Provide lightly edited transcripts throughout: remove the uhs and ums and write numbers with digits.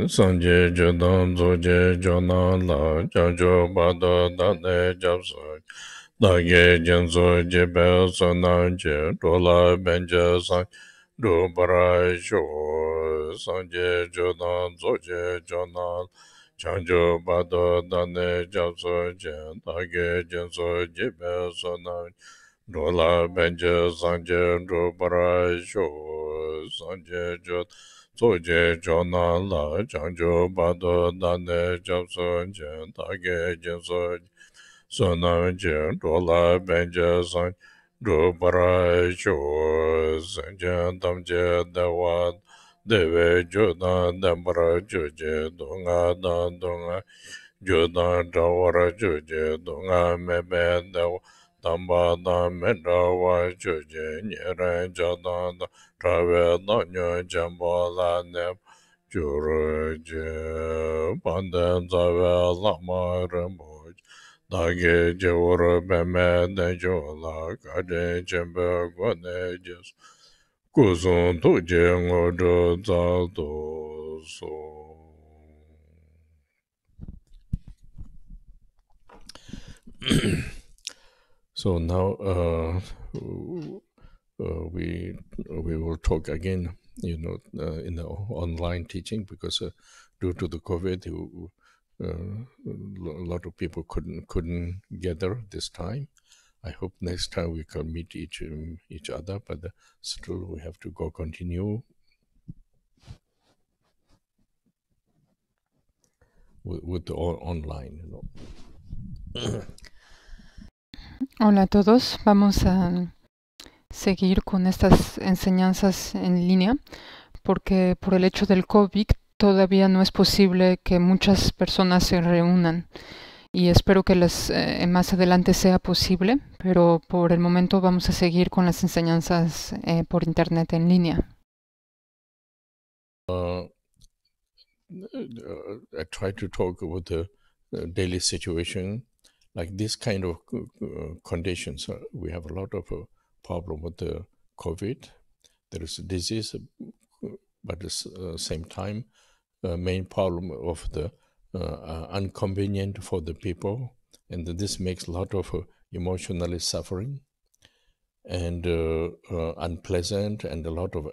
Sanje Jodan Zoje Jona La Janjo Bada Dane Japsa Dage Janzo Jebe Sonanje Dola Benja San Do Bara Sho Sanje Jodan Zoje Jona Janjo Bada Dane Japsa Dage Janzo Jebe Sonanje Dola Benja Sanje Do Bara Sho Sanje Jodan Zoje Jona La Janjo Bado Dane Japson Jen Tage Jenso Sona Jen Dola Benja San Do Bara Sho Sanjan Damje Dewa Deve Jona Dambara Joje Donga Dan Donga Jona Dawara Joje Donga Mebe Dewa Damba Da Menda Wa Joje Nyere Jada Travel Nanya Jambola Nem Jurje Pandan Zavel Lama Ramboj Dage Jawara Beme Nejola Kade Jembe Gwane Jes Kuzun Tuje Ngodo Zaldo So. So now we will talk again, in the online teaching, because due to the COVID, a lot of people couldn't gather this time. I hope next time we can meet each other, but still we have to continue with the online. Hola a todos, vamos a seguir con estas enseñanzas en línea porque por el hecho del COVID todavía no es posible que muchas personas se reúnan y espero que más adelante sea posible, pero por el momento vamos a seguir con las enseñanzas por internet en línea. I try to talk about the daily situation, like this kind of conditions. We have a lot of problem with the COVID. There is a disease, but at the same time, main problem of the inconvenient for the people, and this makes a lot of emotionally suffering and unpleasant, and a lot of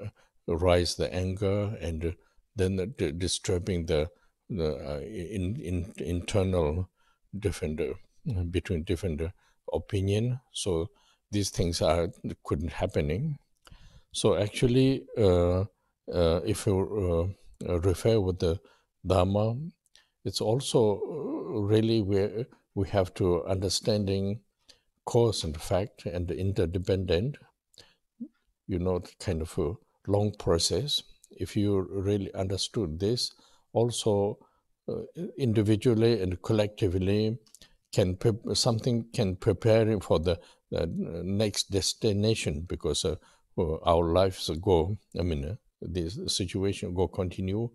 rise the anger, and then disturbing the internal different between different opinion. So these things couldn't happening. So actually, if you refer with the Dharma, it's also really where we have to understanding cause and fact and interdependent, kind of a long process. If you really understood this, also individually and collectively something can prepare for the next destination, because our lives go, this situation go continue.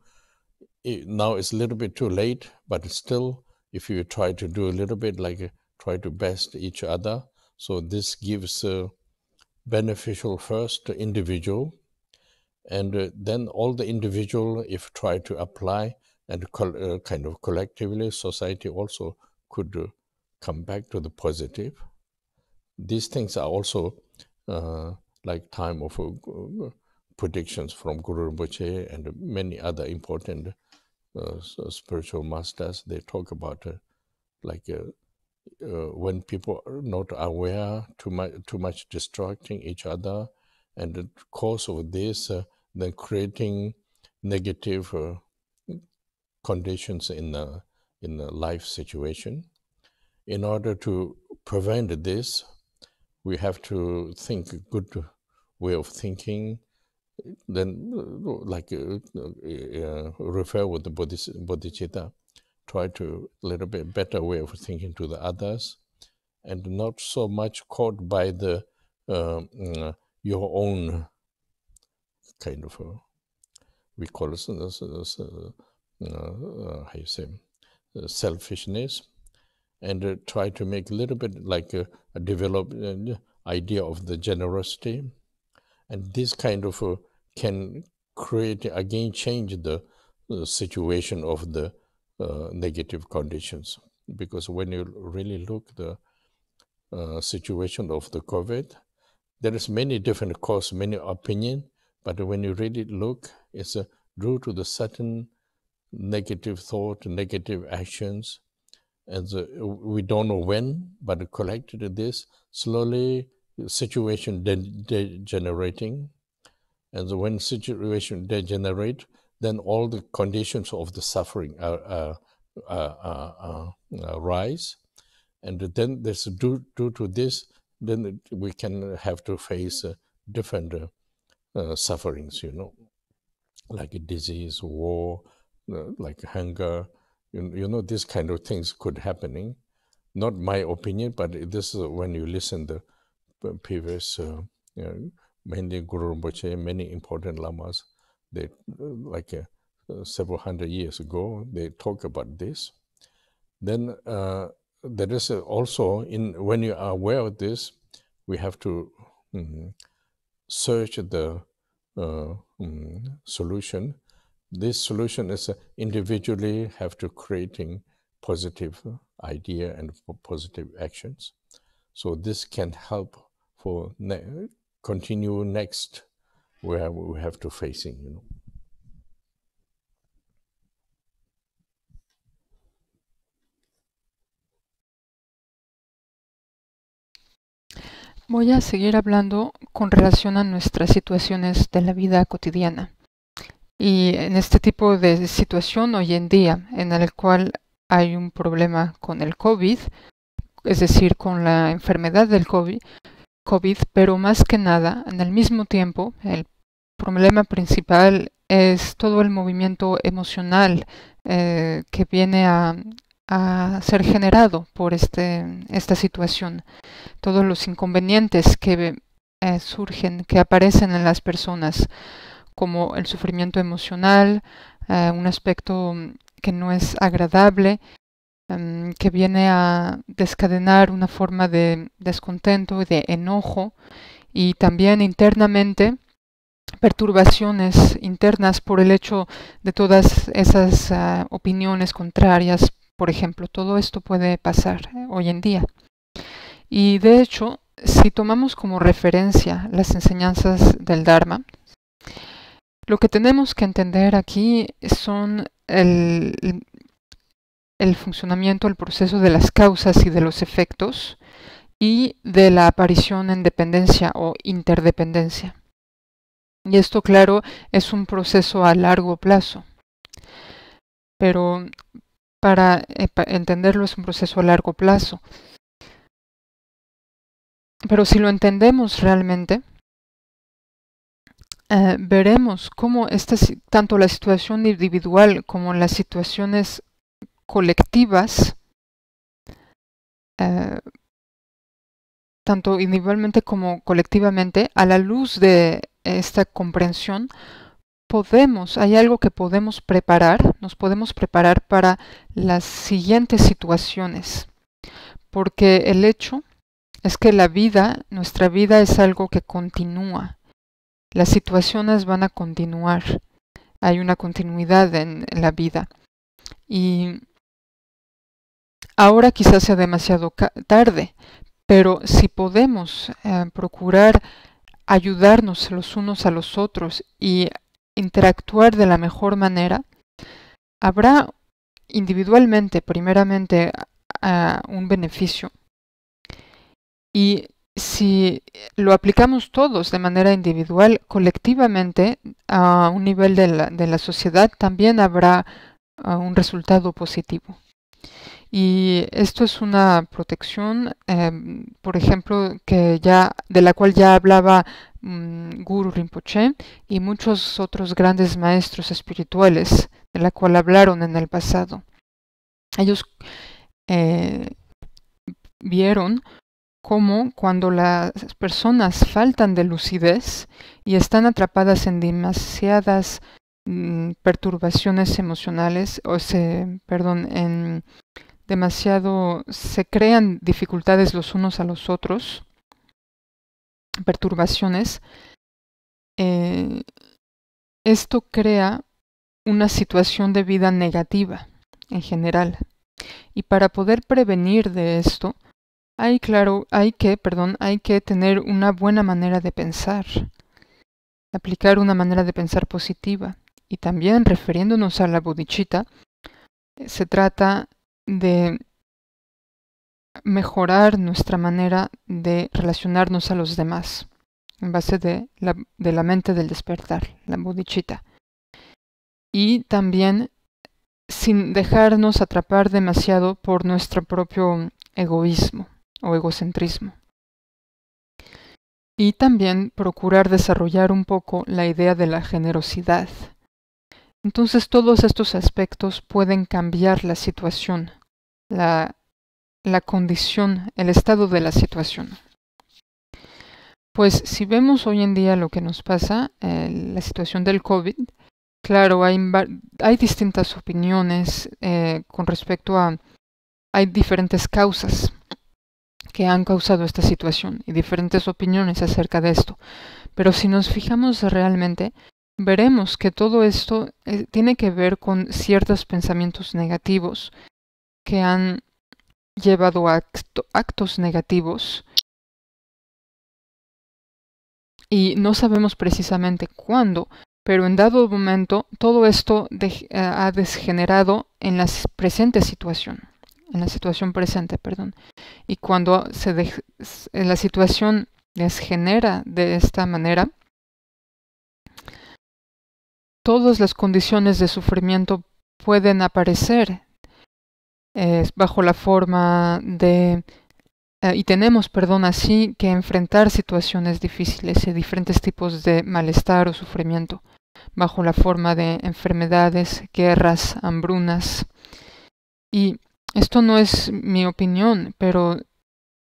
Now it's a little bit too late, but still, if you try to do a little bit, like try to best each other, so this gives beneficial first to individual, and then all the individual, if try to apply, and kind of collectively, society also could come back to the positive. These things are also like time of predictions from Guru Rinpoche and many other important spiritual masters. They talk about when people are not aware, too much distracting each other, and the cause of this, then creating negative conditions in the life situation. In order to prevent this, we have to think a good way of thinking, then refer with the bodhicitta, try to a little bit better way of thinking to the others, and not so much caught by the your own kind of we call it how you say selfishness, and try to make a little bit like a develop idea of the generosity, and this kind of can change the situation of the negative conditions. Because when you really look the situation of the COVID, there is many different causes, many opinions, but when you really look, it's due to the certain negative thought, negative actions, and we don't know when, but collected this, slowly situation degenerating, and when situation degenerate, then all the conditions of the suffering rise, and then there's due to this, then we can have to face different sufferings, like a disease, war, like hunger, this kind of things could happening. Not my opinion, but this is when you listen to the previous, mainly Guru Rinpoche, many important lamas, they like several hundred years ago, they talk about this. Then there is also, when you are aware of this, we have to search the solution. This solution is individually have to creating positive idea and positive actions. So this can help for continue next where we have to facing, Voy a seguir hablando con relación a nuestras situaciones de la vida cotidiana. Y en este tipo de situación hoy en día, en el cual hay un problema con el COVID, es decir, con la enfermedad del COVID, pero más que nada, en el mismo tiempo, el problema principal es todo el movimiento emocional que viene a ser generado por esta situación. Todos los inconvenientes que surgen, que aparecen en las personas, como el sufrimiento emocional, un aspecto que no es agradable, que viene a descadenar una forma de descontento y de enojo, y también internamente perturbaciones internas por el hecho de todas esas opiniones contrarias. Por ejemplo, todo esto puede pasar hoy en día. Y de hecho, si tomamos como referencia las enseñanzas del Dharma, lo que tenemos que entender aquí son el funcionamiento, el proceso de las causas y de los efectos, y de la aparición en dependencia o interdependencia. Y esto, claro, es un proceso a largo plazo. Pero para entenderlo es un proceso a largo plazo. Pero si lo entendemos realmente, veremos cómo tanto la situación individual como las situaciones colectivas, tanto individualmente como colectivamente, a la luz de esta comprensión, hay algo que podemos preparar, nos podemos preparar para las siguientes situaciones, porque el hecho es que nuestra vida es algo que continúa. Las situaciones van a continuar. Hay una continuidad en la vida. Y ahora quizás sea demasiado tarde, pero si podemos procurar ayudarnos los unos a los otros y interactuar de la mejor manera, habrá individualmente, primeramente, un beneficio. Y si lo aplicamos todos de manera individual, colectivamente, a un nivel de la sociedad, también habrá un resultado positivo. Y esto es una protección, por ejemplo, de la cual ya hablaba Guru Rinpoche y muchos otros grandes maestros espirituales, de la cual hablaron en el pasado. Ellos vieron cómo cuando las personas faltan de lucidez y están atrapadas en demasiadas perturbaciones emocionales, se crean dificultades los unos a los otros, perturbaciones, esto crea una situación de vida negativa en general. Y para poder prevenir de esto, hay que tener una buena manera de pensar, aplicar una manera de pensar positiva. Y también, refiriéndonos a la bodhicitta, se trata de mejorar nuestra manera de relacionarnos a los demás en base de la mente del despertar, la bodhicitta. Y también sin dejarnos atrapar demasiado por nuestro propio egoísmo o egocentrismo. Y también procurar desarrollar un poco la idea de la generosidad. Entonces todos estos aspectos pueden cambiar la situación, la condición, el estado de la situación. Pues si vemos hoy en día lo que nos pasa, la situación del COVID, claro, hay distintas opiniones con respecto a... Hay diferentes causas que han causado esta situación y diferentes opiniones acerca de esto. Pero si nos fijamos realmente, veremos que todo esto tiene que ver con ciertos pensamientos negativos que han llevado a actos negativos y no sabemos precisamente cuándo, pero en dado momento todo esto ha degenerado en la presente situación, y cuando la situación degenera de esta manera, todas las condiciones de sufrimiento pueden aparecer bajo la forma de... y tenemos, así que enfrentar situaciones difíciles y diferentes tipos de malestar o sufrimiento bajo la forma de enfermedades, guerras, hambrunas. Y esto no es mi opinión, pero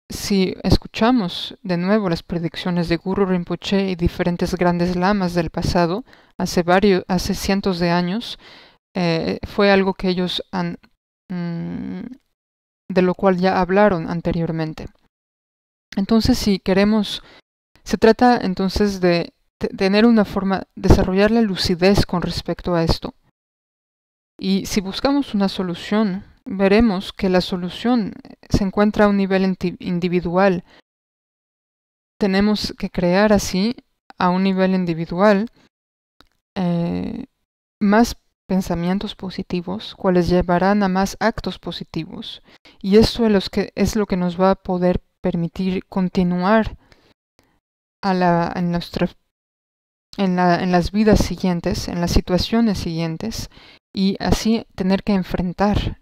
si escuchamos de nuevo las predicciones de Guru Rinpoche y diferentes grandes lamas del pasado, hace cientos de años, fue algo que ellos han de lo cual ya hablaron anteriormente. Entonces, si queremos, se trata entonces de tener una forma, desarrollar la lucidez con respecto a esto. Y si buscamos una solución, veremos que la solución se encuentra a un nivel individual. Tenemos que crear así, a un nivel individual, más pensamientos positivos, cuales llevarán a más actos positivos. Y esto es lo que nos va a poder permitir continuar en las vidas siguientes, en las situaciones siguientes, y así tener que enfrentar,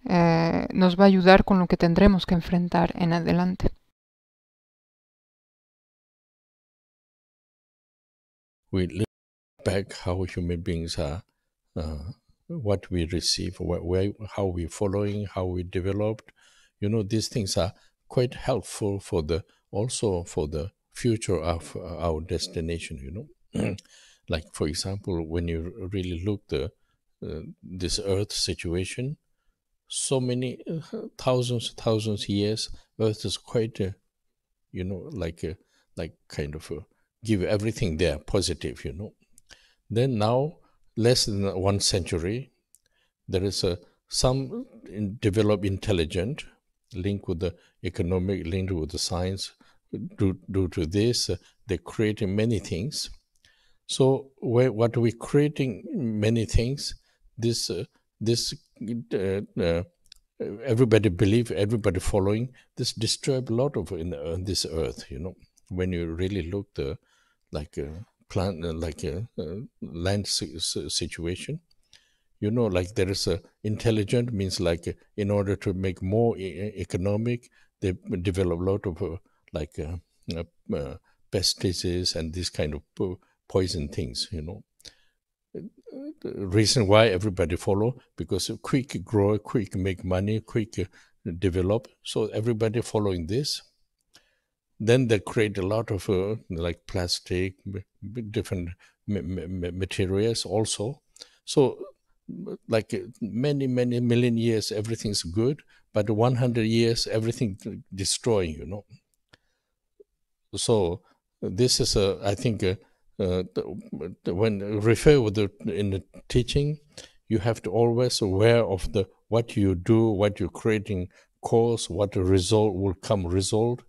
nos va a ayudar con lo que tendremos que enfrentar en adelante. We look back how human beings are, what we receive, how we following, how we developed. These things are quite helpful also for the future of our destination. Like, for example, when you really look this Earth situation, so many thousands years, Earth is quite like kind of give everything there positive. Then now, less than 1 century, there is some developed intelligent linked with the economic, linked with the science. Due to this, they're creating many things. So what we're creating many things, everybody believe, everybody following, this disturb a lot of in this earth. When you really look land situation, like there is a intelligent means like in order to make more economic, they develop a lot of pesticides and this kind of poison things. The reason why everybody follow, because quick grow, quick make money, quick develop. So everybody following this. Then they create a lot of like plastic, different materials also. So like many million years, everything's good, but 100 years, everything destroying. So this is I think when refer with in the teaching, you have to always aware of what you do, what you're creating cause, what the result will come result.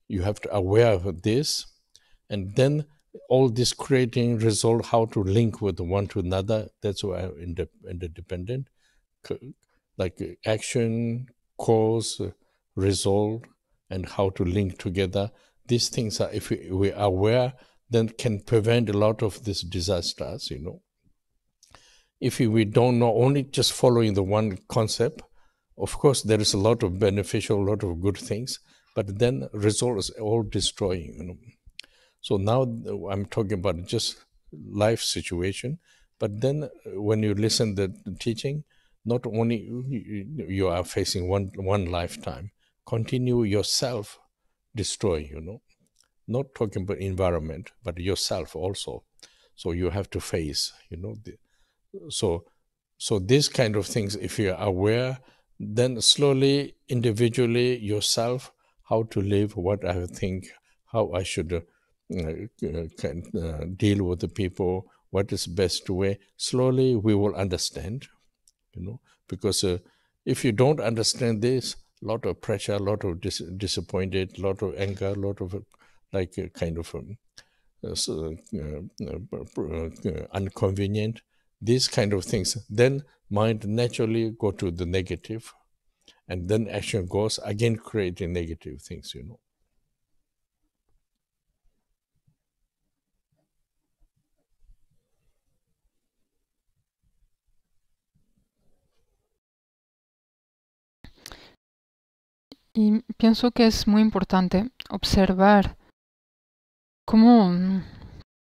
You have to aware of this, and then all this creating result, how to link with one to another. That's why interdependent, like action, cause, result, and how to link together. These things are, if we are aware, then can prevent a lot of these disasters, If we don't know, only just following the one concept, of course, there is a lot of beneficial, a lot of good things, but then result is all destroying, So now I'm talking about just life situation, but then when you listen to the teaching, not only you are facing one lifetime, continue yourself destroy, not talking about environment, but yourself also. So you have to face, so these kind of things, if you're aware, then slowly, individually, yourself, how to live, what I think, how I should deal with the people, what is best way. Slowly, we will understand, because if you don't understand this, a lot of pressure, a lot of disappointed, a lot of anger, a lot of kind of inconvenient, these kind of things, then mind naturally go to the negative, and then action goes again creating negative things, Y pienso que es muy importante observar cómo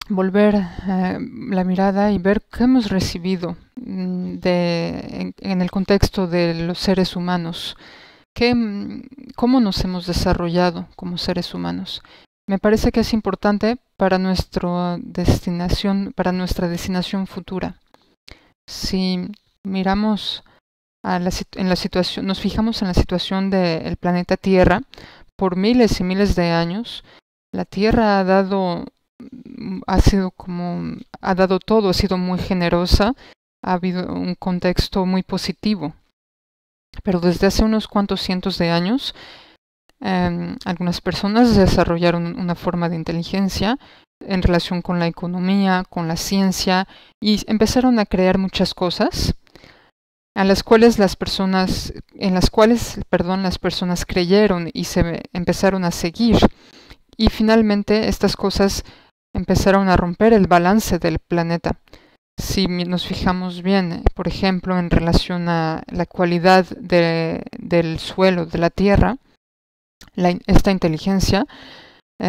volver la mirada y ver qué hemos recibido en el contexto de los seres humanos, cómo nos hemos desarrollado como seres humanos. Me parece que es importante para nuestra destinación futura. Si miramos nos fijamos en la situación del planeta Tierra, por miles y miles de años, la Tierra ha dado todo, ha sido muy generosa, ha habido un contexto muy positivo. Pero desde hace unos cuantos cientos de años, algunas personas desarrollaron una forma de inteligencia en relación con la economía, con la ciencia, y empezaron a crear muchas cosas en las cuales las personas creyeron y se empezaron a seguir. Y finalmente estas cosas empezaron a romper el balance del planeta. Si nos fijamos bien, por ejemplo, en relación a la cualidad del suelo, de la tierra, esta inteligencia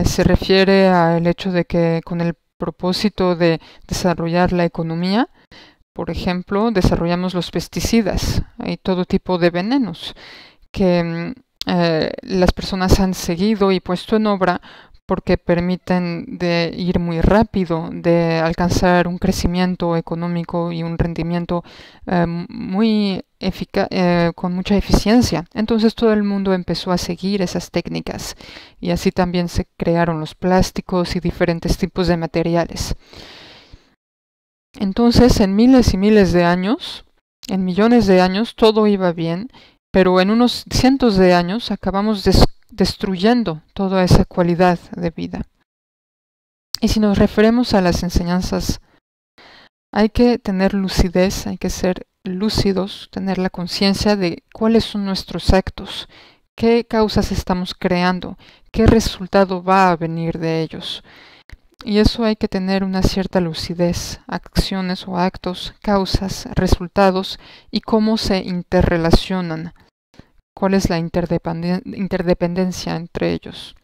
se refiere al hecho de que con el propósito de desarrollar la economía, por ejemplo, desarrollamos los pesticidas y todo tipo de venenos que las personas han seguido y puesto en obra porque permiten de ir muy rápido, de alcanzar un crecimiento económico y un rendimiento con mucha eficiencia. Entonces todo el mundo empezó a seguir esas técnicas y así también se crearon los plásticos y diferentes tipos de materiales. Entonces, en miles y miles de años, en millones de años, todo iba bien, pero en unos cientos de años acabamos destruyendo toda esa cualidad de vida. Y si nos referimos a las enseñanzas, hay que tener lucidez, hay que ser lúcidos, tener la conciencia de cuáles son nuestros actos, qué causas estamos creando, qué resultado va a venir de ellos. Y eso hay que tener una cierta lucidez, acciones o actos, causas, resultados y cómo se interrelacionan, cuál es la interdependencia entre ellos.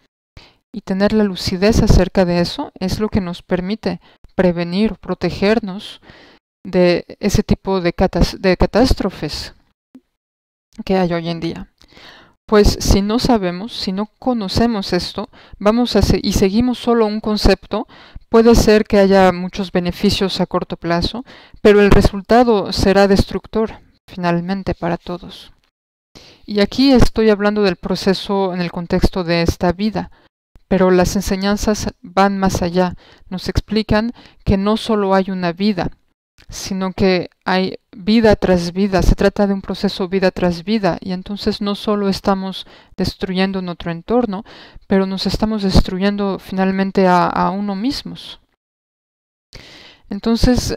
Y tener la lucidez acerca de eso es lo que nos permite prevenir, protegernos de ese tipo de catástrofes que hay hoy en día. Pues si no sabemos, si no conocemos esto, y seguimos solo un concepto, puede ser que haya muchos beneficios a corto plazo, pero el resultado será destructor finalmente para todos. Y aquí estoy hablando del proceso en el contexto de esta vida, Pero las enseñanzas van más allá. Nos explican que no solo hay una vida, sino que hay vida tras vida. Se trata de un proceso vida tras vida. Y entonces no solo estamos destruyendo nuestro entorno, pero nos estamos destruyendo finalmente a uno mismos. Entonces,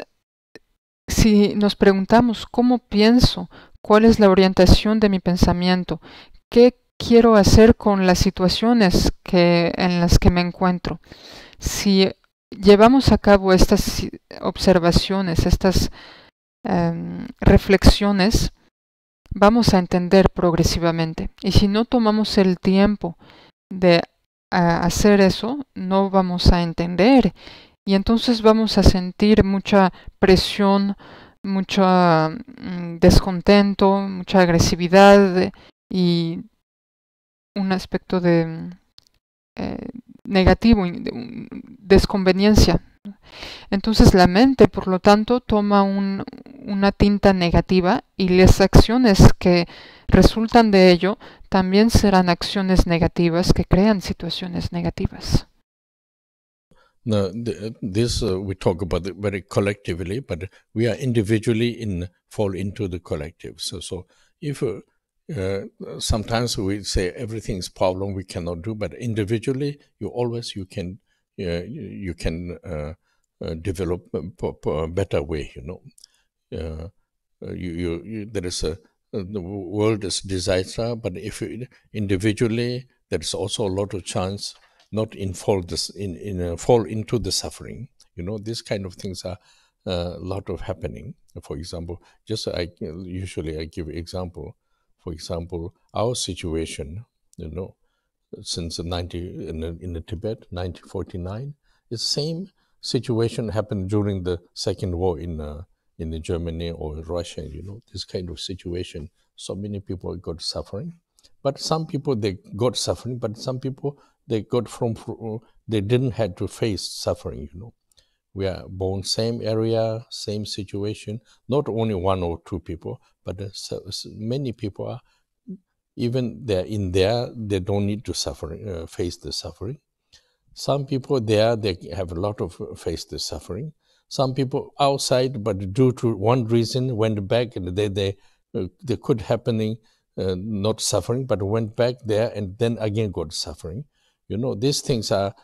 si nos preguntamos cómo pienso, cuál es la orientación de mi pensamiento, qué quiero hacer con las situaciones en las que me encuentro, si llevamos a cabo estas observaciones, estas reflexiones, vamos a entender progresivamente. Y si no tomamos el tiempo de hacer eso, no vamos a entender. Y entonces vamos a sentir mucha presión, mucho descontento, mucha agresividad y un aspecto de negativo, desconveniencia. Entonces la mente, por lo tanto, toma una tinta negativa y las acciones que resultan de ello también serán acciones negativas que crean situaciones negativas. Now, this we talk about it very collectively, but we are individually fall into the collective. So if sometimes we say everything's problem we cannot do, but individually you can develop a better way. There is the world is disaster, but if individually there is also a lot of chance not fall into the suffering. These kind of things are a lot of happening. For example, usually I give example. For example, our situation, since in the Tibet, 1949, the same situation happened during the Second War in Germany or Russia. This kind of situation. So many people got suffering, but some people they got suffering, but some people they didn't have to face suffering. We are born same area, same situation. Not only one or two people, but many people are. Even they're in there, they don't need to face the suffering. Some people there, they have a lot of face the suffering. Some people outside, but due to one reason, went back and they could happening, not suffering, but went back there and then again got suffering. These things are,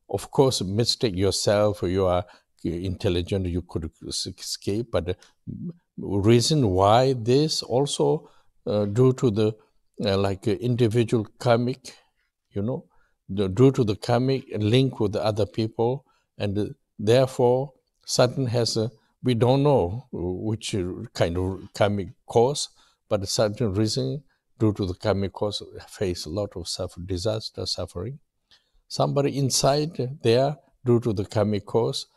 of course, mistake yourself, you are intelligent, you could escape, but the reason why this also due to the individual karmic, due to the karmic link with the other people, and therefore certain we don't know which kind of karmic cause, but a certain reason due to the karmic cause face a lot of disaster, suffering. Somebody inside there, due to the karmic cause,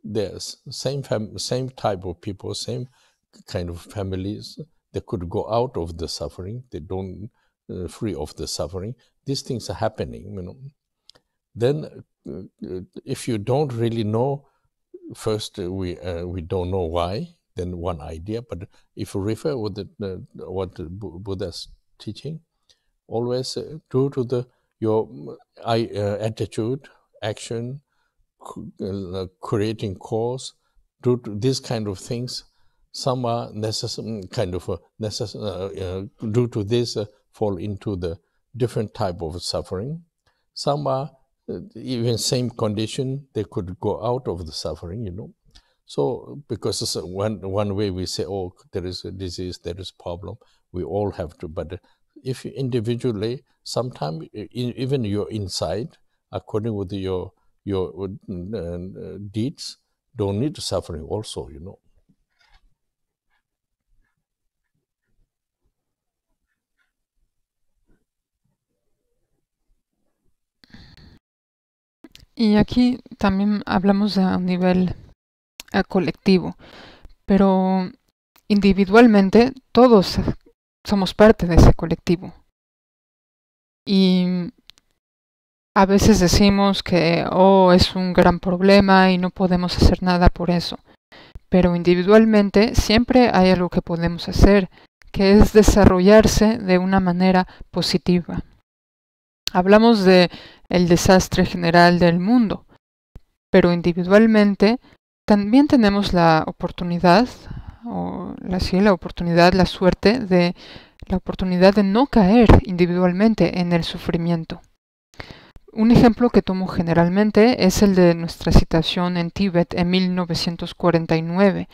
there's same type of people, same kind of families, they could go out of the suffering. They don't free of the suffering. These things are happening. Then, if you don't really know, first we don't know why. Then one idea, but if you refer with what Buddha's teaching, always due to your attitude, action, creating cause, due to these kind of things, some are necessary, due to this fall into the different type of suffering. Some are even same condition, they could go out of the suffering, So because one way we say, oh, there is a disease, there is problem, we all have to, but if individually, sometimes even you're inside, according with your deeds, don't need suffering also, Y aquí también hablamos a un nivel colectivo, pero individualmente todos somos parte de ese colectivo. Y a veces decimos que es un gran problema y no podemos hacer nada por eso. Pero individualmente siempre hay algo que podemos hacer, que es desarrollarse de una manera positiva. Hablamos de el desastre general del mundo, pero individualmente también tenemos la oportunidad, la suerte de la oportunidad de no caer individualmente en el sufrimiento. Un ejemplo que tomo generalmente es el de nuestra situación en Tíbet en 1949.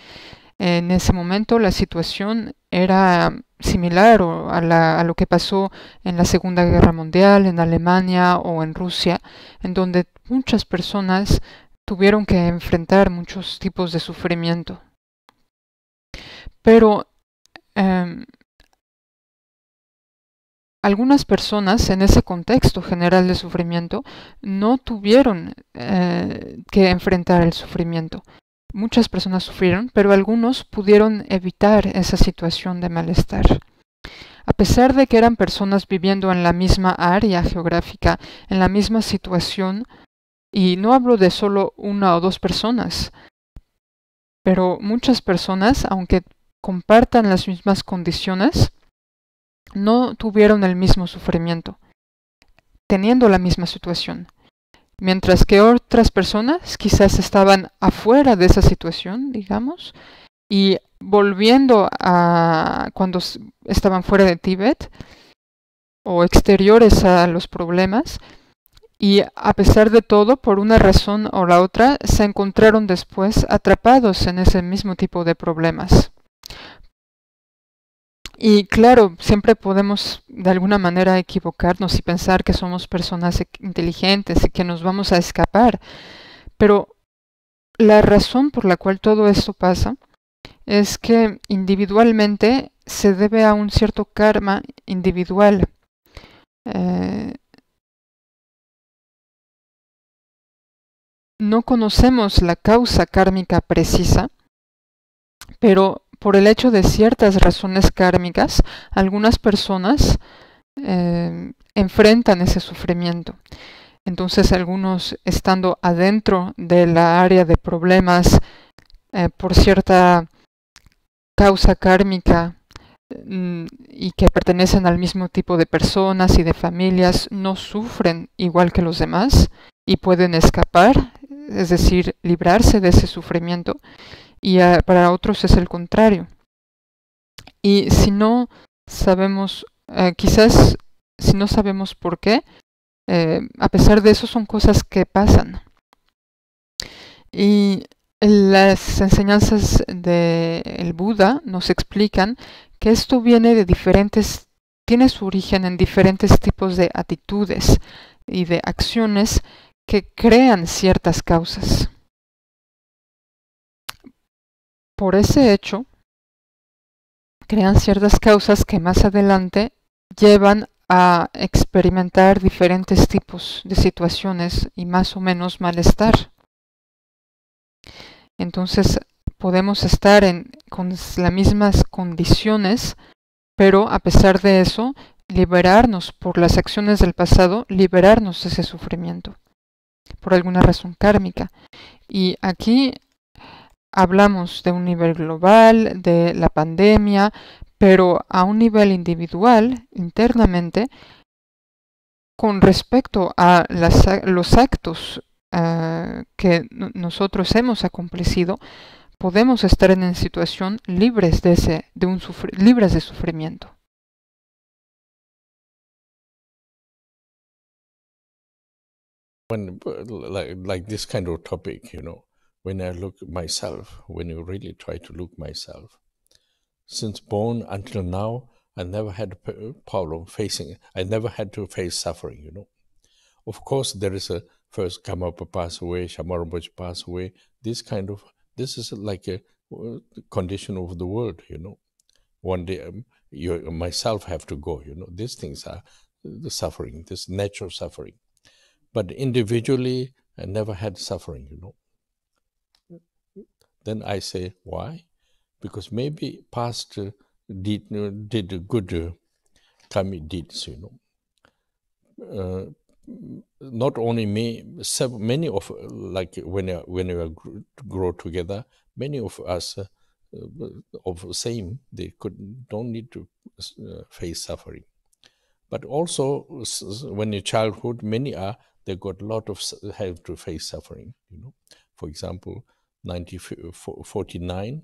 En ese momento la situación era similar a lo que pasó en la Segunda Guerra Mundial, en Alemania o en Rusia, en donde muchas personas tuvieron que enfrentar muchos tipos de sufrimiento. Pero algunas personas en ese contexto general de sufrimiento no tuvieron que enfrentar el sufrimiento. Muchas personas sufrieron, pero algunos pudieron evitar esa situación de malestar. A pesar de que eran personas viviendo en la misma área geográfica, en la misma situación, y no hablo de solo una o dos personas, pero muchas personas, aunque compartan las mismas condiciones, no tuvieron el mismo sufrimiento, teniendo la misma situación. Mientras que otras personas quizás estaban afuera de esa situación, digamos, y volviendo a cuando estaban fuera de Tíbet o exteriores a los problemas, y a pesar de todo, por una razón o la otra, se encontraron después atrapados en ese mismo tipo de problemas. Y claro, siempre podemos de alguna manera equivocarnos y pensar que somos personas inteligentes y que nos vamos a escapar, pero la razón por la cual todo esto pasa es que individualmente se debe a un cierto karma individual. No conocemos la causa kármica precisa, pero por el hecho de ciertas razones kármicas, algunas personas enfrentan ese sufrimiento. Entonces algunos estando adentro de la área de problemas por cierta causa kármica y que pertenecen al mismo tipo de personas y de familias, no sufren igual que los demás y pueden escapar, es decir, librarse de ese sufrimiento, y para otros es el contrario. Y si no sabemos, quizás si no sabemos por qué, a pesar de eso son cosas que pasan. Y las enseñanzas del Buda nos explican que esto viene de tiene su origen en diferentes tipos de actitudes y de acciones que crean ciertas causas. Por ese hecho, crean ciertas causas que más adelante llevan a experimentar diferentes tipos de situaciones y más o menos malestar. Entonces podemos estar con las mismas condiciones, pero a pesar de eso, liberarnos por las acciones del pasado, liberarnos de ese sufrimiento, por alguna razón kármica. Y aquí hablamos de un nivel global, de la pandemia, pero a un nivel individual, internamente, con respecto a los actos que nosotros hemos acomplecido, podemos estar en una situación libres libres de sufrimiento. When like this kind of topic, when I look at myself, when you really try to look myself, since born until now, I never had a problem facing it. I never had to face suffering, Of course, there is a first Karmapa pass away, Shamarambach pass away. This is like a condition of the world, One day, myself have to go, These things are the suffering, this natural suffering. But individually, I never had suffering, Then I say, why? Because maybe past did good karmic deeds, not only me, many of, like when we grow together, many of us of same, they don't need to face suffering. But also, when in childhood, many they got a lot of have to face suffering. For example, 1949,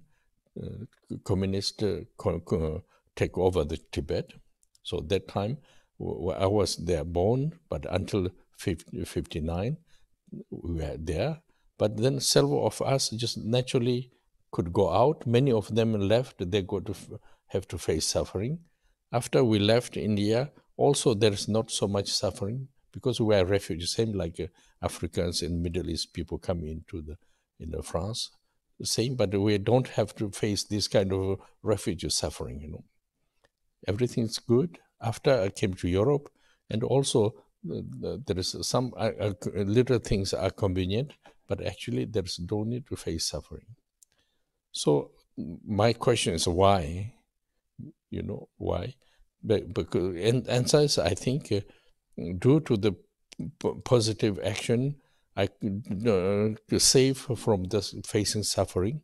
communists take over the Tibet. So at that time, I was there born, but until 59, we were there. But then several of us just naturally could go out. Many of them left. They got to have to face suffering. After we left India, also there is not so much suffering because we are refugees, same like Africans and Middle East people coming into France. Same, but we don't have to face this kind of refugee suffering. Everything's good. After I came to Europe, and also there is some little things are convenient, but actually there's no need to face suffering. So my question is why? Why? Because answers, I think, due to the positive action, I could save from this facing suffering.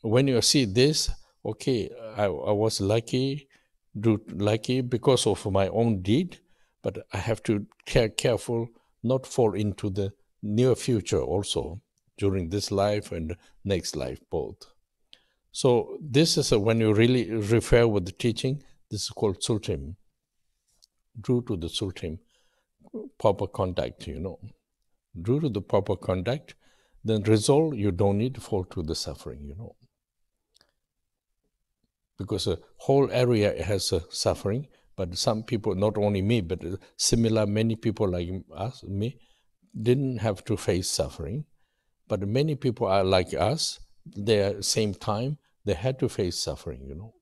When you see this, okay, I was lucky because of my own deed, but I have to careful not fall into the near future also during this life and next life both. So this is when you really refer with the teaching, this is called Tsultim. Due to the Tsultim, proper conduct, Due to the proper conduct, then result, you don't need to fall to the suffering, Because the whole area has suffering, but some people, not only me, but similar many people like me, didn't have to face suffering. But many people are like us, they at the same time, they had to face suffering,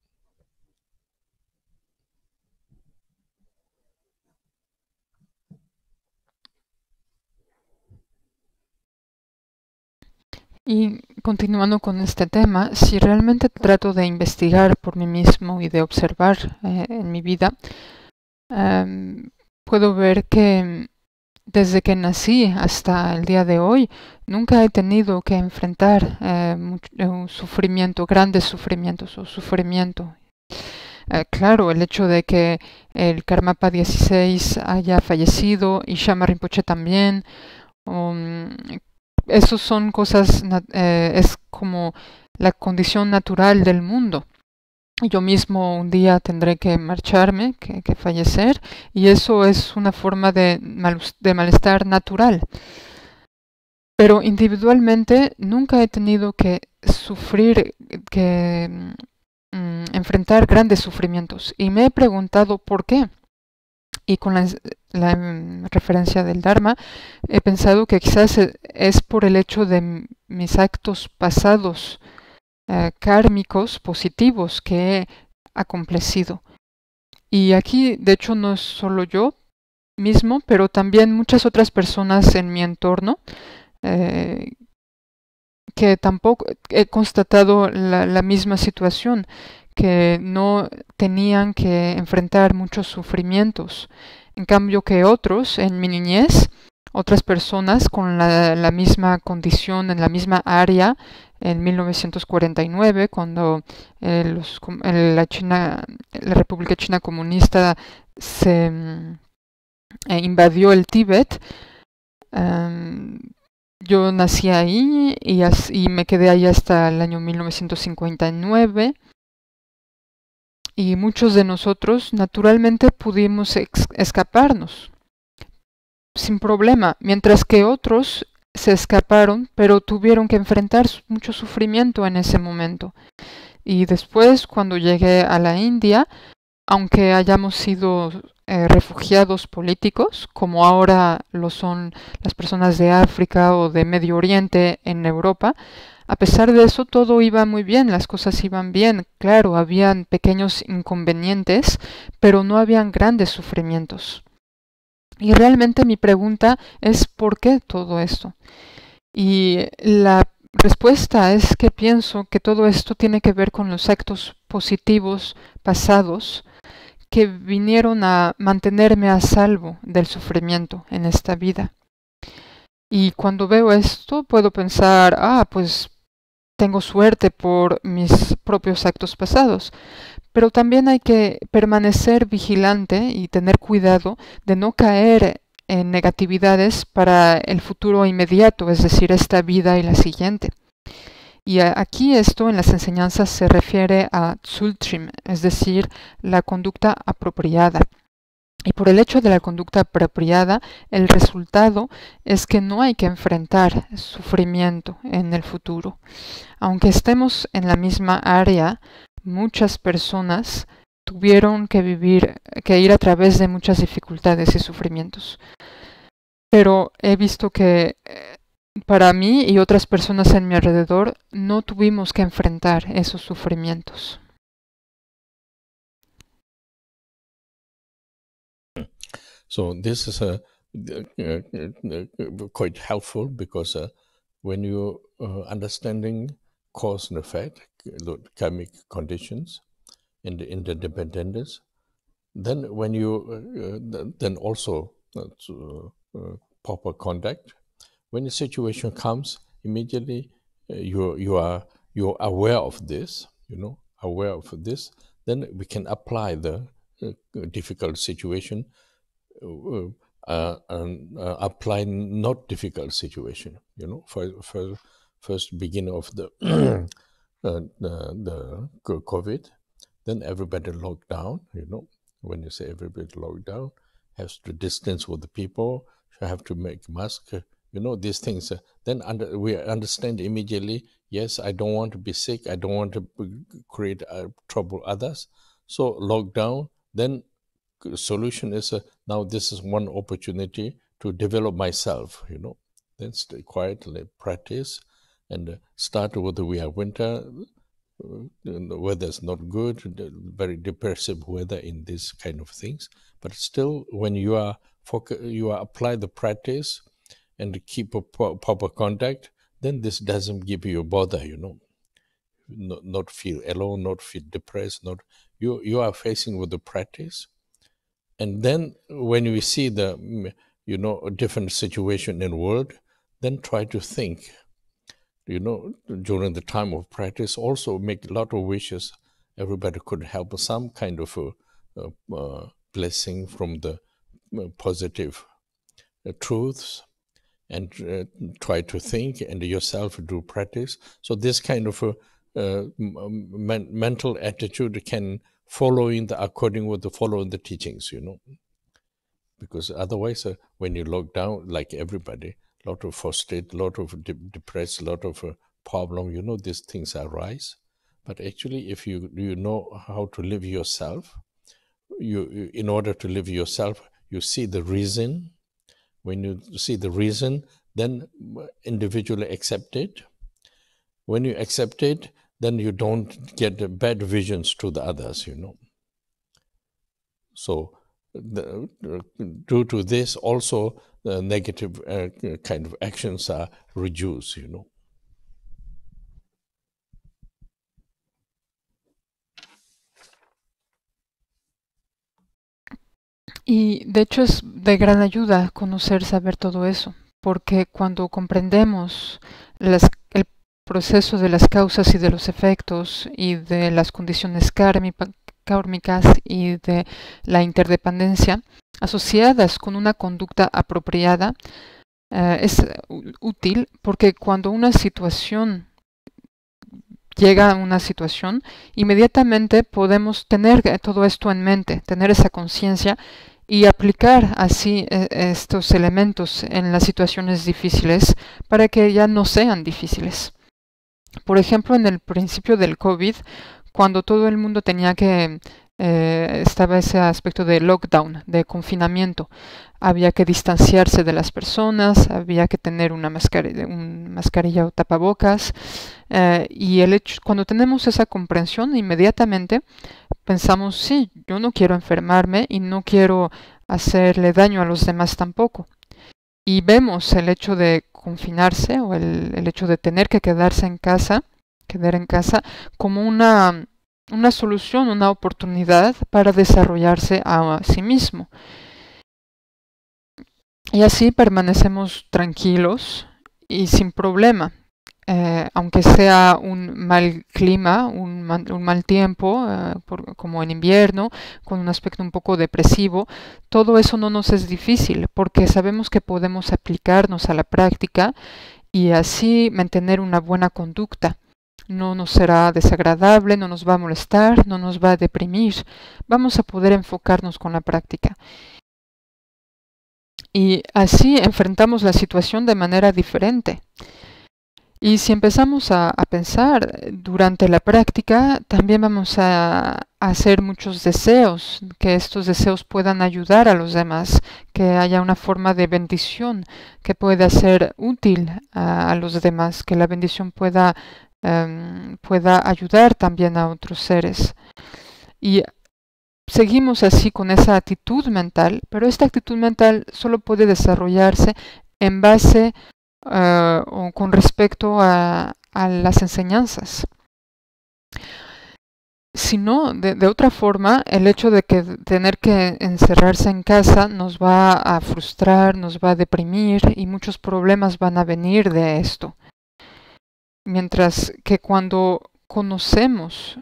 Y continuando con este tema, si realmente trato de investigar por mí mismo y de observar en mi vida, puedo ver que desde que nací hasta el día de hoy, nunca he tenido que enfrentar un sufrimiento, grandes sufrimientos o sufrimiento. Claro, el hecho de que el Karmapa 16 haya fallecido y Shyama Rinpoche también, eso son cosas, es como la condición natural del mundo. Yo mismo un día tendré que marcharme, que fallecer, y eso es una forma de malestar natural. Pero individualmente nunca he tenido que sufrir, que enfrentar grandes sufrimientos. Y me he preguntado por qué. Y con la referencia del Dharma, he pensado que quizás es por el hecho de mis actos pasados kármicos positivos que he acomplecido. Y aquí, de hecho, no es solo yo mismo, pero también muchas otras personas en mi entorno que tampoco he constatado la misma situación, que no tenían que enfrentar muchos sufrimientos. En cambio que otros, en mi niñez, otras personas con la misma condición en la misma área, en 1949, cuando la República China Comunista se invadió el Tíbet, yo nací ahí y me quedé ahí hasta el año 1959. Y muchos de nosotros naturalmente pudimos escaparnos sin problema, mientras que otros se escaparon, pero tuvieron que enfrentar mucho sufrimiento en ese momento. Y después, cuando llegué a la India, aunque hayamos sido refugiados políticos, como ahora lo son las personas de África o de Medio Oriente en Europa, a pesar de eso todo iba muy bien, las cosas iban bien. Claro, habían pequeños inconvenientes, pero no habían grandes sufrimientos. Y realmente mi pregunta es ¿por qué todo esto? Y la respuesta es que pienso que todo esto tiene que ver con los actos positivos pasados que vinieron a mantenerme a salvo del sufrimiento en esta vida. Y cuando veo esto puedo pensar, pues tengo suerte por mis propios actos pasados. pero también hay que permanecer vigilante y tener cuidado de no caer en negatividades para el futuro inmediato, es decir, esta vida y la siguiente. Y aquí esto en las enseñanzas se refiere a Tsultrim, es decir, la conducta apropiada. Y por el hecho de la conducta apropiada, el resultado es que no hay que enfrentar sufrimiento en el futuro. Aunque estemos en la misma área, muchas personas tuvieron que ir a través de muchas dificultades y sufrimientos. Pero he visto que para mí y otras personas en mi alrededor no tuvimos que enfrentar esos sufrimientos. So this is quite helpful because when you understanding cause and effect, the karmic conditions, and the interdependence, then when you then also proper conduct. When the situation comes, immediately you're aware of this, aware of this. Then we can apply the difficult situation and apply not difficult situation. For first beginning of the the COVID, then everybody locked down. When you say everybody locked down, has to distance with the people, have to make mask. These things. Then we understand immediately. Yes, I don't want to be sick. I don't want to create trouble others. So lockdown. Then solution is now this is one opportunity to develop myself. Then stay quietly, practice, and start with we are winter. The weather is not good, very depressive weather in these kind of things. But still, when you are apply the practice and keep a proper contact, then this doesn't give you a bother. Not feel alone, not feel depressed. Not you are facing with the practice, and then when we see the a different situation in the world, then try to think. During the time of practice, also make a lot of wishes. Everybody could help some kind of a blessing from the positive truths, and try to think and yourself do practice. So this kind of mental attitude can following the teachings, because otherwise when you lock down like everybody, a lot of frustrated, a lot of depressed, a lot of problem, these things arise. But actually, if you know how to live yourself, you in order to live yourself, you see the reason. When you see the reason, then individually accept it. When you accept it, then you don't get bad visions to the others, So due to this, also the negative kind of actions are reduced, Y de hecho es de gran ayuda conocer, saber todo eso, porque cuando comprendemos el proceso de las causas y de los efectos y de las condiciones kármicas y de la interdependencia asociadas con una conducta apropiada, es útil porque cuando una situación llega a una situación, inmediatamente podemos tener todo esto en mente, tener esa conciencia y aplicar así estos elementos en las situaciones difíciles para que ya no sean difíciles. Por ejemplo, en el principio del COVID, cuando todo el mundo tenía que estaba ese aspecto de lockdown, de confinamiento, había que distanciarse de las personas, había que tener una mascarilla o tapabocas, y cuando tenemos esa comprensión, inmediatamente pensamos, sí, yo no quiero enfermarme y no quiero hacerle daño a los demás tampoco. Y vemos el hecho de confinarse o el hecho de tener que quedar en casa como una solución, una oportunidad para desarrollarse a sí mismo. Y así permanecemos tranquilos y sin problema. aunque sea un mal clima, un mal tiempo, como en invierno, con un aspecto un poco depresivo, todo eso no nos es difícil porque sabemos que podemos aplicarnos a la práctica y así mantener una buena conducta. No nos será desagradable, no nos va a molestar, no nos va a deprimir. Vamos a poder enfocarnos con la práctica. Y así enfrentamos la situación de manera diferente. Y si empezamos a pensar durante la práctica, también vamos a hacer muchos deseos, que estos deseos puedan ayudar a los demás, que haya una forma de bendición que pueda ser útil a los demás, que la bendición pueda ayudar también a otros seres. Y seguimos así con esa actitud mental, pero esta actitud mental solo puede desarrollarse en base o con respecto a las enseñanzas. Si no, de otra forma, el hecho de que tener que encerrarse en casa nos va a frustrar, nos va a deprimir y muchos problemas van a venir de esto. Mientras que cuando conocemos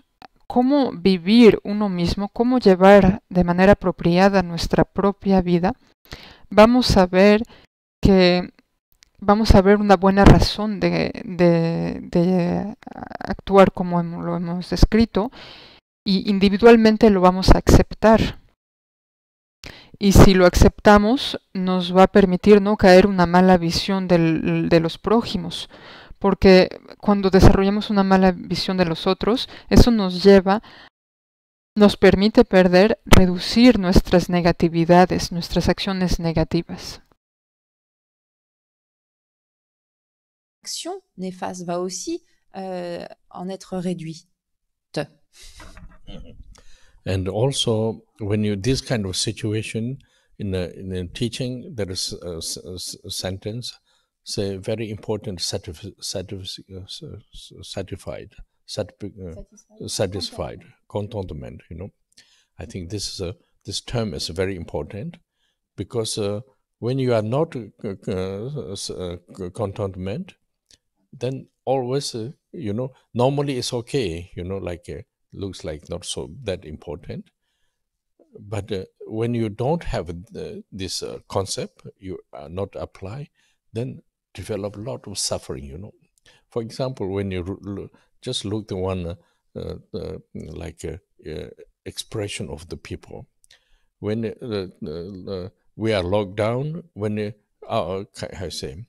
cómo vivir uno mismo, cómo llevar de manera apropiada nuestra propia vida, vamos a ver una buena razón de actuar como lo hemos descrito y individualmente lo vamos a aceptar. Y si lo aceptamos, nos va a permitir no caer una mala visión de los prójimos, porque cuando desarrollamos una mala visión de los otros, eso nos permite reducir nuestras negatividades, nuestras acciones negativas. L'action néfaste va aussi en être réduite. And also, when you this kind of situation in a teaching, there is a sentence, say very important, satisfied, contentment. You know, I think this term is very important because when you are not contentment, then always normally it's okay. Like. Looks like not so that important, but when you don't have this concept, you not apply, then develop a lot of suffering. For example, when you just look the one expression of the people when we are locked down, when I say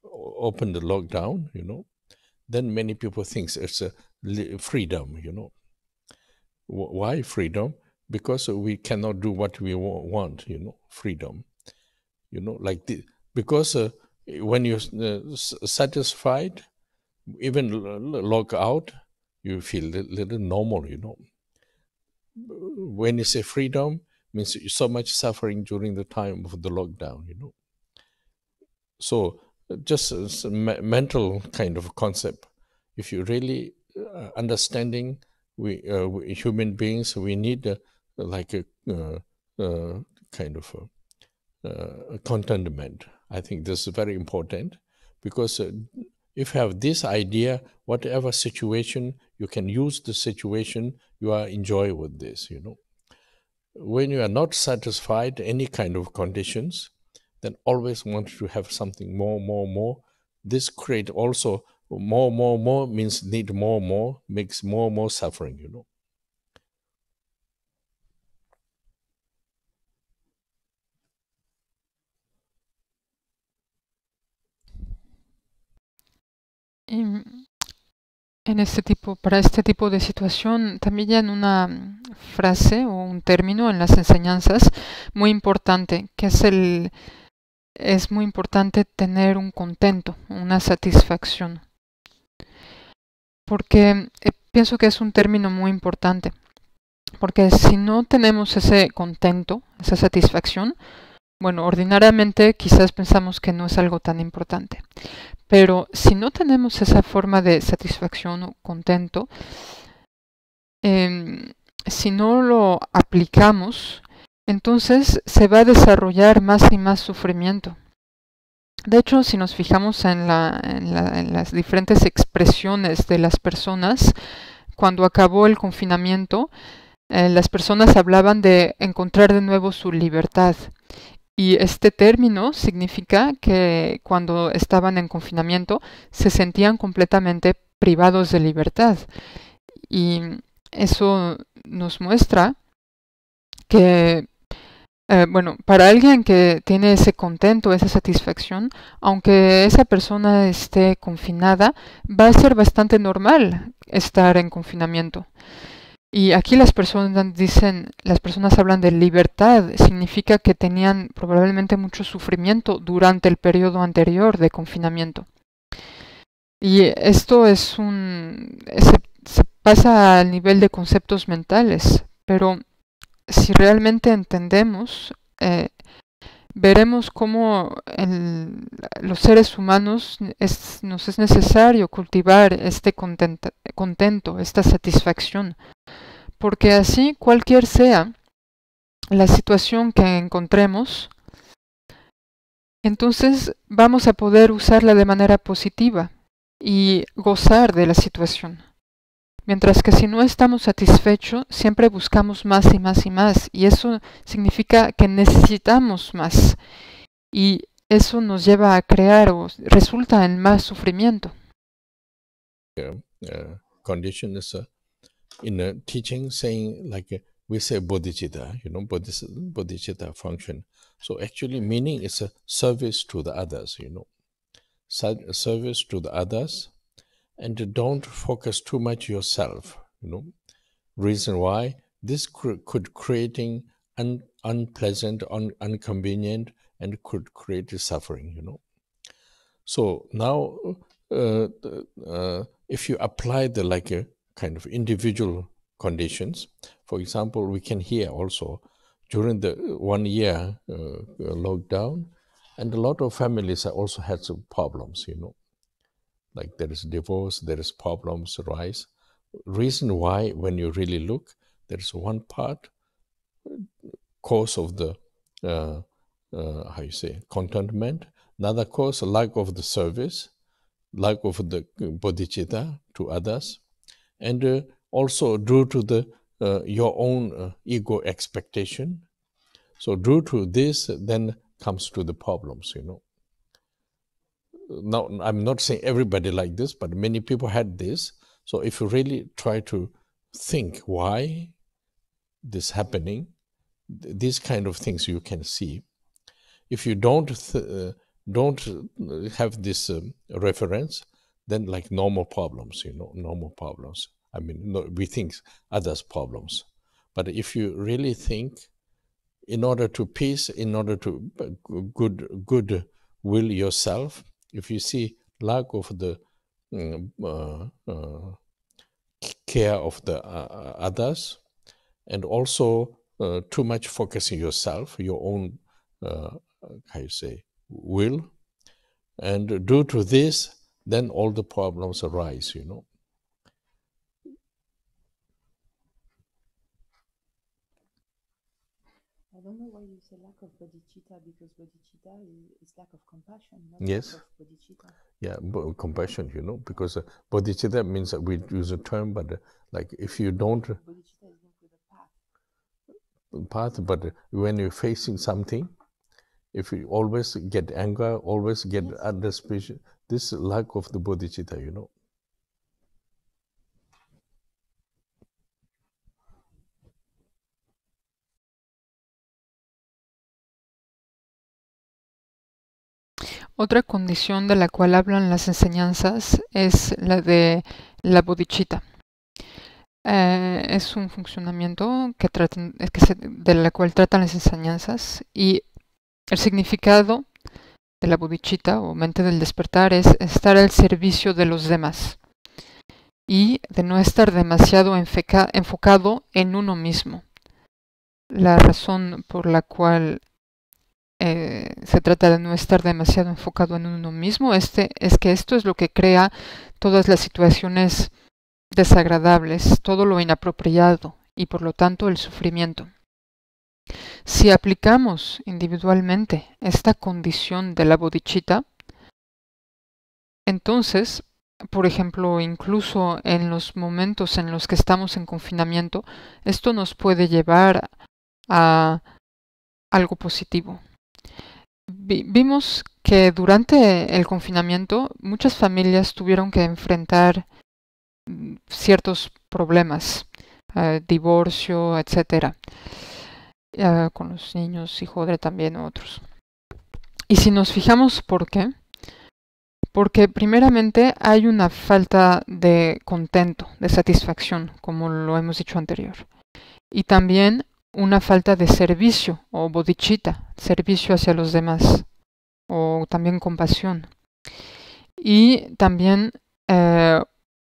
open the lockdown, then many people think it's a freedom. Why freedom? Because we cannot do what we want. Freedom. Like because when you're satisfied, even log out, you feel a little normal. When you say freedom, means so much suffering during the time of the lockdown. So just a mental kind of concept. If you really understanding, we human beings, we need a kind of contentment. I think this is very important because if you have this idea, whatever situation, you can use the situation, you are enjoy with this. When you are not satisfied any kind of conditions, then always want to have something more. This create also more means need more, makes more suffering. Para este tipo de situación, también hay una frase o un término en las enseñanzas muy importante, que es muy importante tener un contento, una satisfacción. Porque pienso que es un término muy importante. Porque si no tenemos ese contento, esa satisfacción, bueno, ordinariamente quizás pensamos que no es algo tan importante. Pero si no tenemos esa forma de satisfacción o contento, si no lo aplicamos, entonces se va a desarrollar más y más sufrimiento. De hecho, si nos fijamos en las diferentes expresiones de las personas, cuando acabó el confinamiento, las personas hablaban de encontrar de nuevo su libertad. Y este término significa que cuando estaban en confinamiento se sentían completamente privados de libertad. Y eso nos muestra que, para alguien que tiene ese contento, esa satisfacción, aunque esa persona esté confinada, va a ser bastante normal estar en confinamiento. Y aquí las personas hablan de libertad, significa que tenían probablemente mucho sufrimiento durante el periodo anterior de confinamiento. Y esto se pasa al nivel de conceptos mentales, pero si realmente entendemos, veremos cómo los seres humanos nos es necesario cultivar este contento, esta satisfacción, porque así cualquier sea la situación que encontremos, entonces vamos a poder usarla de manera positiva y gozar de la situación. Mientras que si no estamos satisfechos, siempre buscamos más y más y más, y eso significa que necesitamos más, y eso nos lleva a crear o resulta en más sufrimiento. Condition is in a teaching saying like we say bodhicitta, bodhicitta function. So actually meaning is a service to the others, service to the others, and don't focus too much yourself, Reason why this could creating unpleasant, inconvenient, and could create suffering, So now if you apply the like a kind of individual conditions, for example, we can hear also during the 1 year lockdown, and a lot of families also had some problems, like there is divorce, there is problems arise. Reason why, when you really look, there is one part cause of the contentment, another cause lack of the service, lack of the bodhicitta to others, and also due to the your own ego expectation. So due to this, then comes to the problems, Now, I'm not saying everybody like this, but many people had this. So if you really try to think why this happening, these kind of things you can see. If you don't have this reference, then like normal problems, normal problems. I mean, we think others' problems. But if you really think, in order to peace, in order to good will yourself, if you see lack of the care of the others, and also too much focusing yourself, your own, will, and due to this, then all the problems arise, I don't know why you say lack of bodhicitta, because bodhicitta is lack of compassion, not yes. lack of bodhicitta. Yeah, compassion, because bodhicitta means that we use a term, but like if you don't... Bodhicitta is not with a path, but when you're facing something, if you always get anger, always get under speech, this lack of the bodhicitta, Otra condición de la cual hablan las enseñanzas es la de la bodhicitta. Es un funcionamiento de la cual tratan las enseñanzas, y el significado de la bodhicitta o mente del despertar es estar al servicio de los demás y de no estar demasiado enfocado en uno mismo. La razón por la cual se trata de no estar demasiado enfocado en uno mismo es que esto es lo que crea todas las situaciones desagradables, todo lo inapropiado y por lo tanto el sufrimiento. Si aplicamos individualmente esta condición de la bodhicitta, entonces, por ejemplo, incluso en los momentos en los que estamos en confinamiento, esto nos puede llevar a algo positivo. Vimos que durante el confinamiento muchas familias tuvieron que enfrentar ciertos problemas, divorcio, etcétera, con los niños, hijo de también otros. Y si nos fijamos por qué, porque primeramente hay una falta de contento, de satisfacción, como lo hemos dicho anterior, y también una falta de servicio o bodhicitta, servicio hacia los demás, o también compasión, y también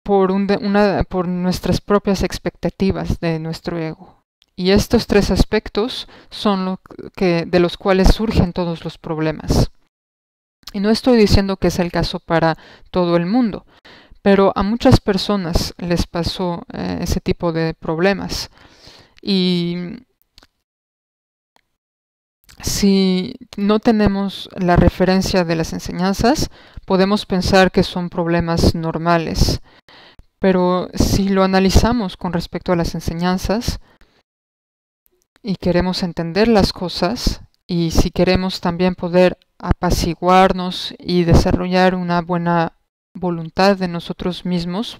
por nuestras propias expectativas de nuestro ego. Y estos tres aspectos son de los cuales surgen todos los problemas. Y no estoy diciendo que es el caso para todo el mundo, pero a muchas personas les pasó ese tipo de problemas. Y si no tenemos la referencia de las enseñanzas, podemos pensar que son problemas normales. Pero si lo analizamos con respecto a las enseñanzas y queremos entender las cosas, y si queremos también poder apaciguarnos y desarrollar una buena voluntad de nosotros mismos,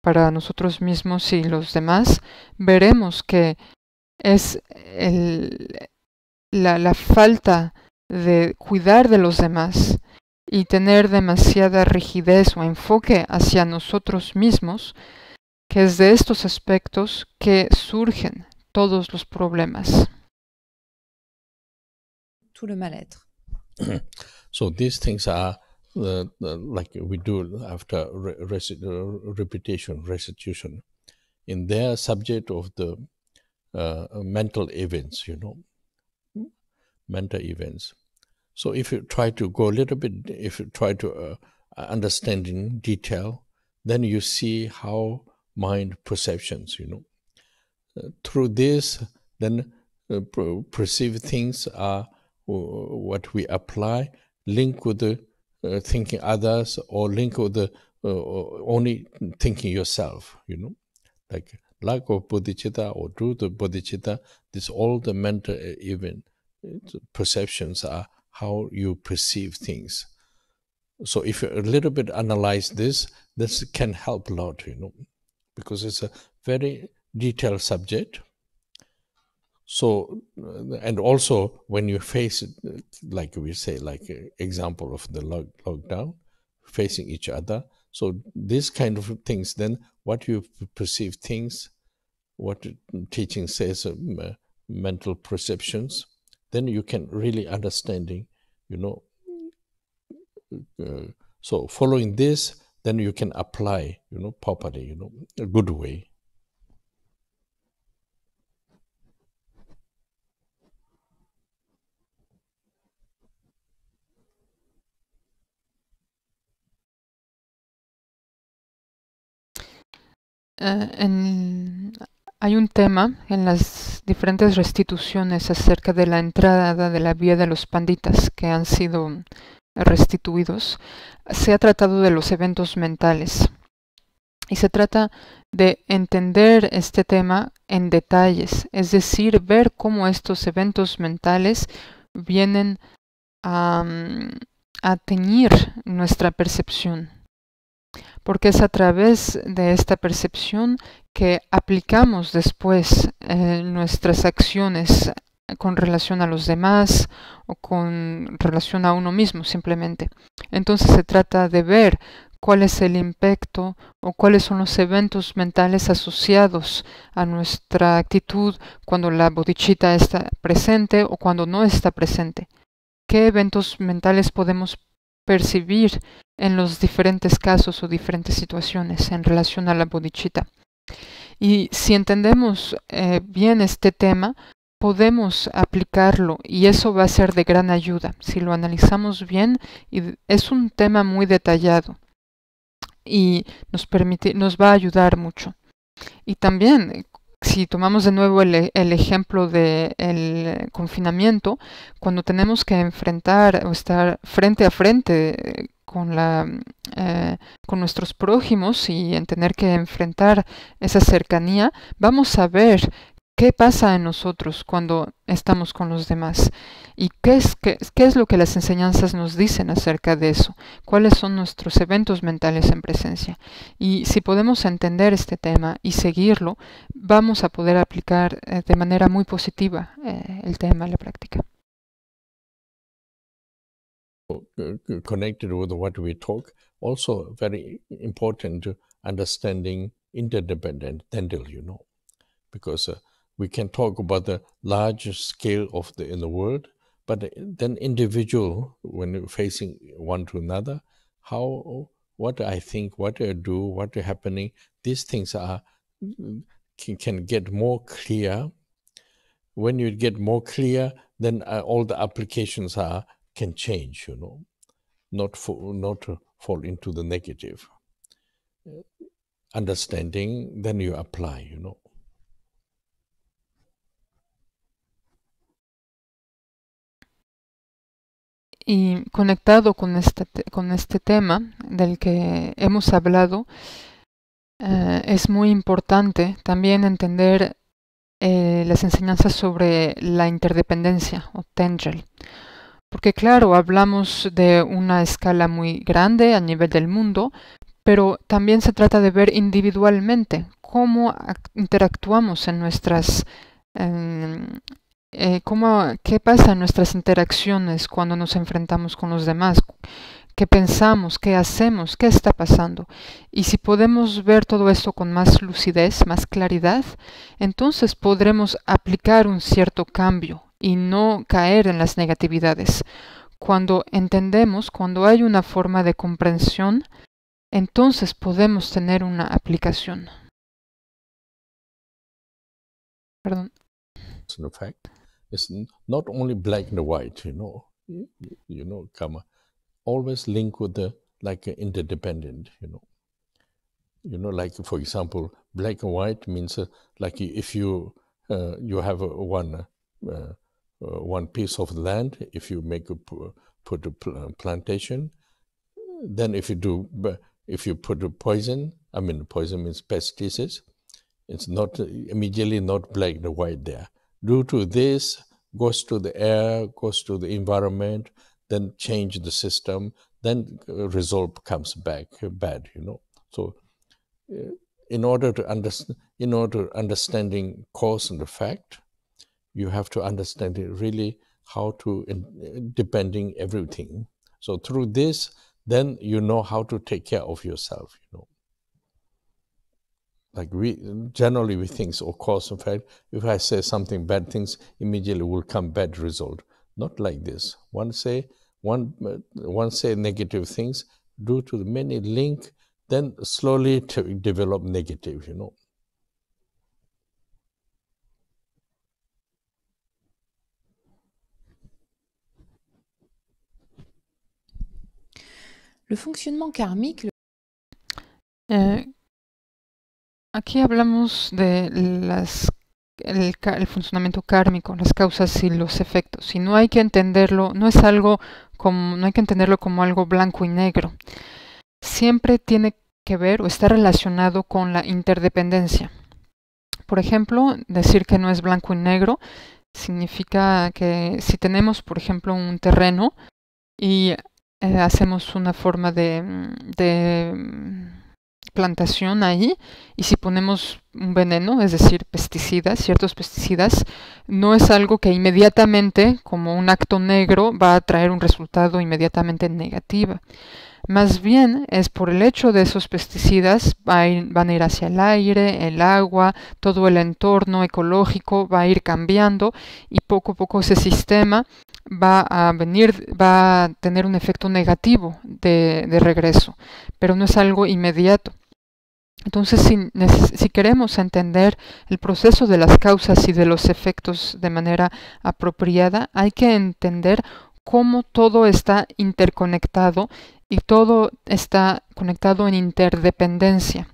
para nosotros mismos y los demás, veremos que es la falta de cuidar de los demás y tener demasiada rigidez o enfoque hacia nosotros mismos, que es de estos aspectos que surgen todos los problemas. Tout le mal-être. So these things are like we do after repetition, restitution. In their subject of the mental events, mental events. So if you try to go a little bit, if you try to understand in detail, then you see how mind perceptions, through this, then perceived things are what we apply, link with the thinking others, or link with the only thinking yourself, like lack of bodhicitta or truth of bodhicitta. This all the mental event perceptions are how you perceive things. So if you a little bit analyze this can help a lot, because it's a very detailed subject. So, and also when you face it, like we say, like example of the lockdown, facing each other. So this kind of things, then what you perceive things, what teaching says, mental perceptions, then you can really understanding, so following this, then you can apply, properly, a good way. Hay un tema en las diferentes restituciones acerca de la entrada de la vía de los panditas que han sido restituidos. Se ha tratado de los eventos mentales y se trata de entender este tema en detalles, es decir, ver cómo estos eventos mentales vienen a teñir nuestra percepción, porque es a través de esta percepción que aplicamos después nuestras acciones con relación a los demás o con relación a uno mismo simplemente. Entonces se trata de ver cuál es el impacto o cuáles son los eventos mentales asociados a nuestra actitud cuando la bodhicitta está presente o cuando no está presente. ¿Qué eventos mentales podemos percibir en los diferentes casos o diferentes situaciones en relación a la bodhicitta? Y si entendemos bien este tema, podemos aplicarlo y eso va a ser de gran ayuda si lo analizamos bien. Y es un tema muy detallado y nos va a ayudar mucho. Y también, si tomamos de nuevo el ejemplo del confinamiento, cuando tenemos que enfrentar o estar frente a frente con nuestros prójimos y en tener que enfrentar esa cercanía, vamos a ver qué pasa en nosotros cuando estamos con los demás y qué es lo que las enseñanzas nos dicen acerca de eso, cuáles son nuestros eventos mentales en presencia. Y si podemos entender este tema y seguirlo, vamos a poder aplicar de manera muy positiva el tema a la práctica. Connected with what we talk, also very important understanding interdependent Tyndall, because we can talk about the large scale of in the world, but then individual, when you're facing one to another, what I think, what I do, what is happening, these things can get more clear. When you get more clear, then all the applications can change, not fall into the negative. Understanding, then you apply, Y conectado con este tema del que hemos hablado, es muy importante también entender las enseñanzas sobre la interdependencia o Tyndall. Porque claro, hablamos de una escala muy grande a nivel del mundo, pero también se trata de ver individualmente cómo interactuamos en nuestras... ¿Qué pasa en nuestras interacciones cuando nos enfrentamos con los demás? ¿Qué pensamos? ¿Qué hacemos? ¿Qué está pasando? Y si podemos ver todo esto con más lucidez, más claridad, entonces podremos aplicar un cierto cambio y no caer en las negatividades. Cuando entendemos, cuando hay una forma de comprensión, entonces podemos tener una aplicación. Perdón. In fact, it's not only black and white, always link with the interdependent, like for example, black and white means like if you have one piece of land, if you put a plantation, then if you put a poison means pesticides, it's not immediately not black and white there. Due to this, goes to the air, goes to the environment, then change the system, then result comes back bad, So in order to understanding cause and effect, you have to understand really how to depending everything. So through this, then you know how to take care of yourself, Like we think, cause and effect. If I say something bad things, immediately will come bad result. Not like this. One say negative things due to the many link, then slowly develop negative, Le fonctionnement karmique. Aquí hablamos de el funcionamiento kármico, las causas y los efectos. Y no hay que entenderlo, no hay que entenderlo como algo blanco y negro. Siempre tiene que ver o está relacionado con la interdependencia. Por ejemplo, decir que no es blanco y negro significa que si tenemos, por ejemplo, un terreno y hacemos una forma de plantación ahí, y si ponemos un veneno, es decir, pesticidas, ciertos pesticidas, no es algo que inmediatamente, como un acto negro, va a traer un resultado inmediatamente negativo. Más bien es por el hecho de esos pesticidas van a ir hacia el aire, el agua, todo el entorno ecológico va a ir cambiando y poco a poco ese sistema va a tener un efecto negativo de regreso, pero no es algo inmediato. Entonces, si queremos entender el proceso de las causas y de los efectos de manera apropiada, hay que entender cómo todo está interconectado y todo está conectado en interdependencia.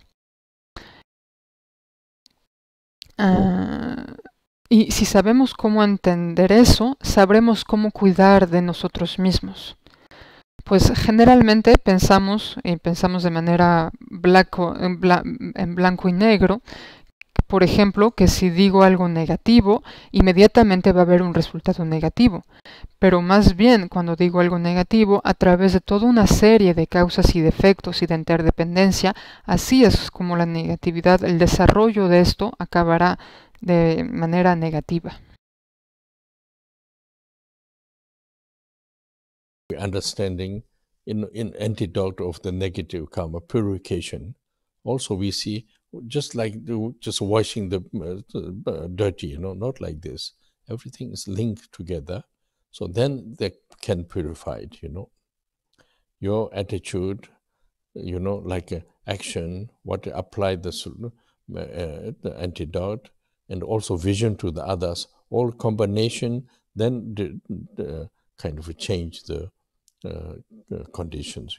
Y si sabemos cómo entender eso, sabremos cómo cuidar de nosotros mismos. Pues generalmente pensamos, y pensamos de manera en blanco y negro, por ejemplo, que si digo algo negativo, inmediatamente va a haber un resultado negativo. Pero más bien, cuando digo algo negativo, a través de toda una serie de causas y de efectos y de interdependencia, así es como la negatividad, el desarrollo de esto acabará de manera negativa. Understanding in antidote of the negative karma, purification. Also, we see just like just washing the dirty, not like this. Everything is linked together. So then they can purify it, Your attitude, like action, what apply the antidote, and also vision to the others, all combination, then kind of change the conditions,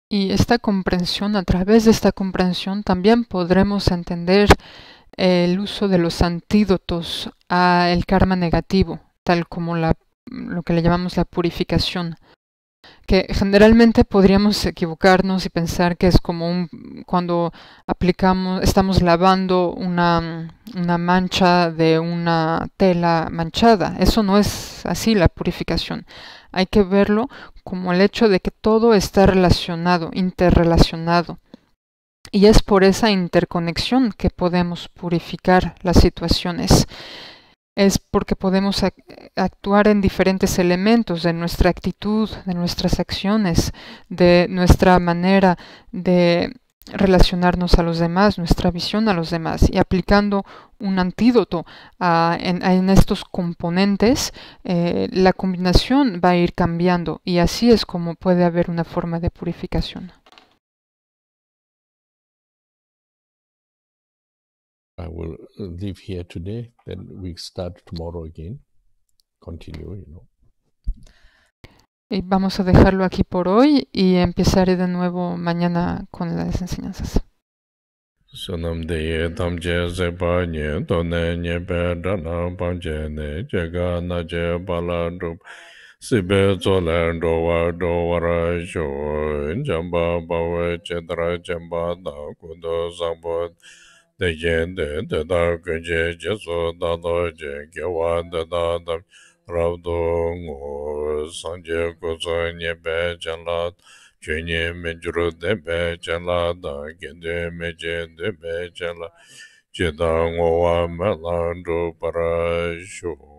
Y esta comprensión, a través de esta comprensión, también podremos entender el uso de los antídotos al karma negativo, tal como lo que le llamamos la purificación, que generalmente podríamos equivocarnos y pensar que es como cuando estamos lavando una mancha de una tela manchada. Eso no es así la purificación. Hay que verlo como el hecho de que todo está relacionado, interrelacionado. Y es por esa interconexión que podemos purificar las situaciones. Es porque podemos actuar en diferentes elementos de nuestra actitud, de nuestras acciones, de nuestra manera de relacionarnos a los demás, nuestra visión a los demás, y aplicando un antídoto en estos componentes, la combinación va a ir cambiando, y así es como puede haber una forma de purificación. I will leave here today, then we start tomorrow again. Continue, Y vamos a dejarlo aquí por hoy y empezaré de nuevo mañana con las enseñanzas. Sonam de tamje zepa nye tone nye pe dana panje ne jega na je baladu sibe zolen do wara sho jamba bawe chedra jamba da kudo zambot de yen de da kunje jeso da do je gewa da ravdo ngo sanje gozo nye pe janlat Jenye menjuru debe chala da gende meje debe chala jeda ngowa melandu para shu.